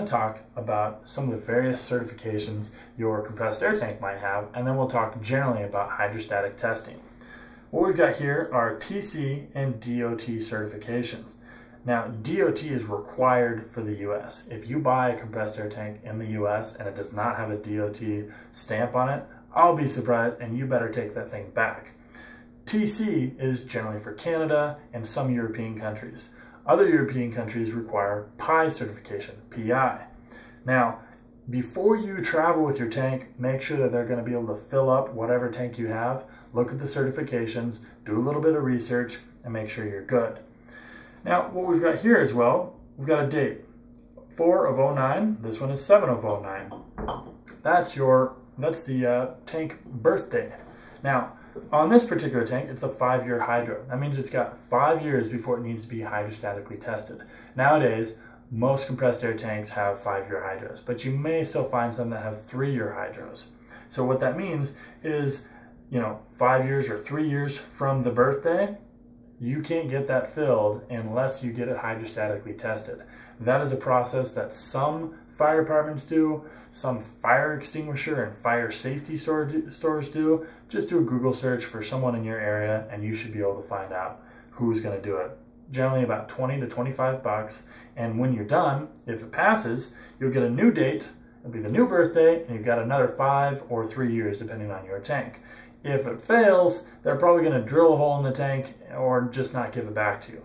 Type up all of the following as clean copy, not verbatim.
going to talk about some of the various certifications your compressed air tank might have, and then we'll talk generally about hydrostatic testing. What we've got here are TC and DOT certifications. Now, DOT is required for the US. If you buy a compressed air tank in the US and it does not have a DOT stamp on it, I'll be surprised and you better take that thing back. TC is generally for Canada and some European countries. Other European countries require PI certification, PI. Now, before you travel with your tank, make sure that they're going to be able to fill up whatever tank you have, look at the certifications, do a little bit of research, and make sure you're good. Now, what we've got here as well, we've got a date, 4 of 09, this one is 7 of 09. That's the tank birthday. Now, on this particular tank, it's a 5-year hydro. That means it's got 5 years before it needs to be hydrostatically tested. Nowadays, most compressed air tanks have 5-year hydros, but you may still find some that have 3-year hydros. So what that means is, 5 years or 3 years from the birthday, you can't get that filled unless you get it hydrostatically tested. That is a process that some fire departments do, some fire extinguisher and fire safety stores do. Just do a Google search for someone in your area and you should be able to find out who's going to do it. Generally about 20 to 25 bucks. And when you're done, if it passes, you'll get a new date. It'll be the new birthday and you've got another 5 or 3 years depending on your tank. If it fails, they're probably going to drill a hole in the tank or just not give it back to you.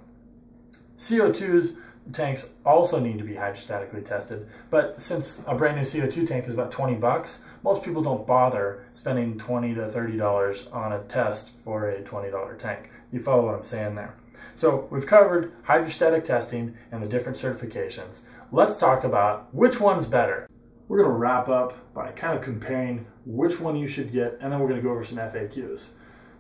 CO2s tanks also need to be hydrostatically tested, but since a brand new CO2 tank is about 20 bucks, most people don't bother spending $20 to $30 on a test for a $20 tank. You follow what I'm saying there? So we've covered hydrostatic testing and the different certifications. Let's talk about which one's better. We're going to wrap up by kind of comparing which one you should get, and then we're going to go over some FAQs.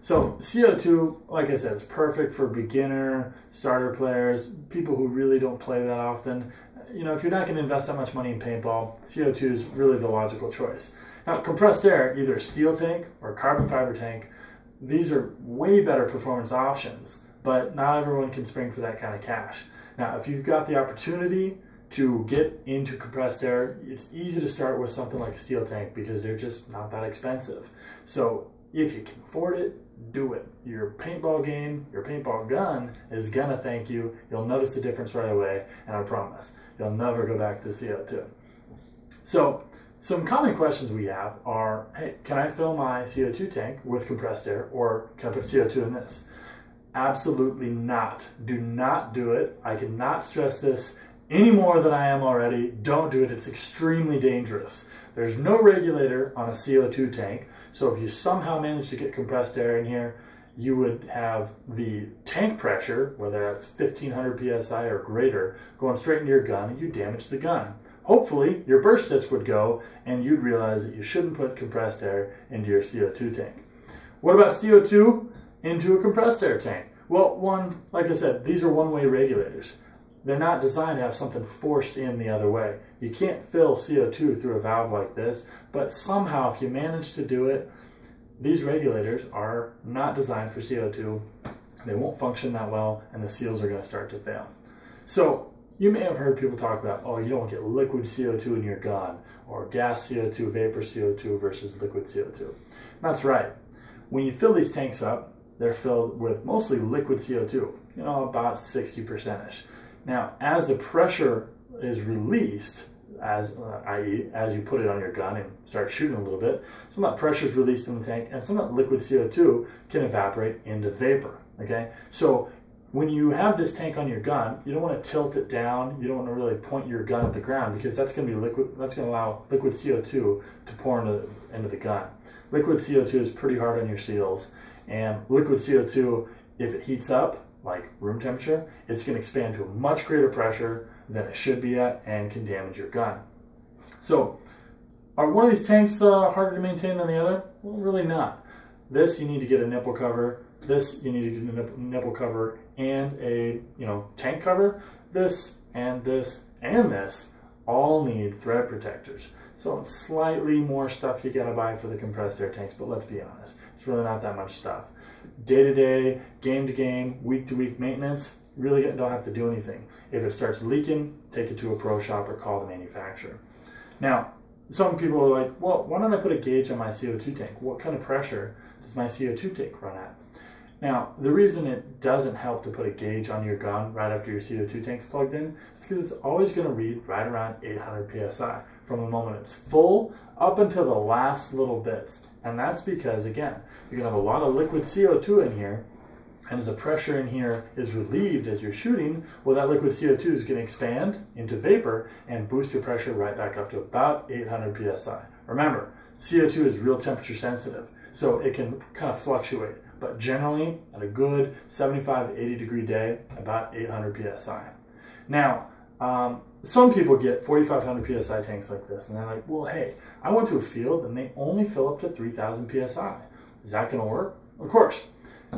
So CO2, like I said, is perfect for beginner, starter players, people who really don't play that often. If you're not going to invest that much money in paintball, CO2 is really the logical choice. Now, compressed air, either a steel tank or a carbon fiber tank, these are way better performance options, but not everyone can spring for that kind of cash. Now, if you've got the opportunity to get into compressed air, it's easy to start with something like a steel tank because they're just not that expensive. So if you can afford it, do it. Your paintball game, your paintball gun is gonna thank you. You'll notice the difference right away, and I promise, you'll never go back to CO2. So some common questions we have are, hey, can I fill my CO2 tank with compressed air, or can I put CO2 in this? Absolutely not. Do not do it. I cannot stress this any more than I am already. Don't do it. It's extremely dangerous. There's no regulator on a CO2 tank, so if you somehow manage to get compressed air in here, you would have the tank pressure, whether that's 1500 psi or greater, going straight into your gun, and you damage the gun. Hopefully, your burst disc would go, and you'd realize that you shouldn't put compressed air into your CO2 tank. What about CO2 into a compressed air tank? Well, like I said, these are one-way regulators. They're not designed to have something forced in the other way. You can't fill CO2 through a valve like this, but somehow if you manage to do it, these regulators are not designed for CO2. They won't function that well, and the seals are going to start to fail. So you may have heard people talk about, oh, you don't get liquid CO2 in your gun, or gas CO2, vapor CO2 versus liquid CO2. That's right. When you fill these tanks up, they're filled with mostly liquid CO2, about 60%-ish. Now, as the pressure is released, i.e. as you put it on your gun and start shooting a little bit, some of that pressure is released in the tank, and some of that liquid CO2 can evaporate into vapor, okay? So when you have this tank on your gun, you don't want to tilt it down, you don't want to really point your gun at the ground, because that's going to be liquid, that's going to allow liquid CO2 to pour into the gun. Liquid CO2 is pretty hard on your seals, and liquid CO2, if it heats up, like room temperature, it's going to expand to a much greater pressure than it should be at and can damage your gun. So, are one of these tanks harder to maintain than the other? Well, really not. This, you need to get a nipple cover. This, you need to get a nipple cover and a tank cover. This and this and this all need thread protectors. So it's slightly more stuff you gotta buy for the compressed air tanks, but let's be honest, it's really not that much stuff. Day-to-day, game-to-game, week-to-week maintenance, really don't have to do anything. If it starts leaking, take it to a pro shop or call the manufacturer. Now, some people are like, well, why don't I put a gauge on my CO2 tank? What kind of pressure does my CO2 tank run at? Now, the reason it doesn't help to put a gauge on your gun right after your CO2 tank's plugged in is because it's always going to read right around 800 psi from the moment it's full up until the last little bits. And that's because, again, you're going to have a lot of liquid CO2 in here, and as the pressure in here is relieved as you're shooting, well, that liquid CO2 is going to expand into vapor and boost your pressure right back up to about 800 psi. Remember, CO2 is real temperature sensitive, so it can kind of fluctuate. But generally, at a good 75 to 80 degree day, about 800 psi. Now, some people get 4,500 psi tanks like this, and they're like, well, hey, I went to a field and they only fill up to 3,000 psi. Is that going to work? Of course.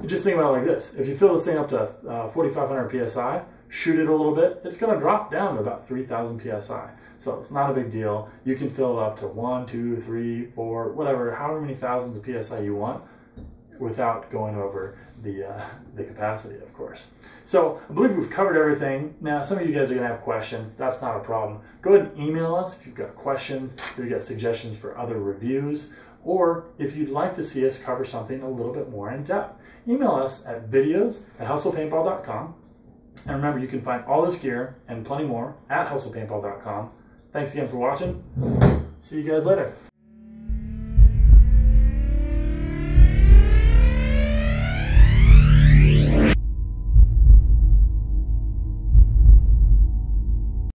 Just think about it like this. If you fill this thing up to 4,500 psi, shoot it a little bit, it's going to drop down to about 3,000 psi. So it's not a big deal. You can fill it up to 1, 2, 3, 4, whatever, however many thousands of psi you want, without going over the capacity, of course. So I believe we've covered everything. Now, some of you guys are going to have questions. That's not a problem. Go ahead and email us if you've got questions, if you've got suggestions for other reviews, or if you'd like to see us cover something a little bit more in depth. Email us at videos@hustlepaintball.com. And remember, you can find all this gear and plenty more at hustlepaintball.com. Thanks again for watching. See you guys later.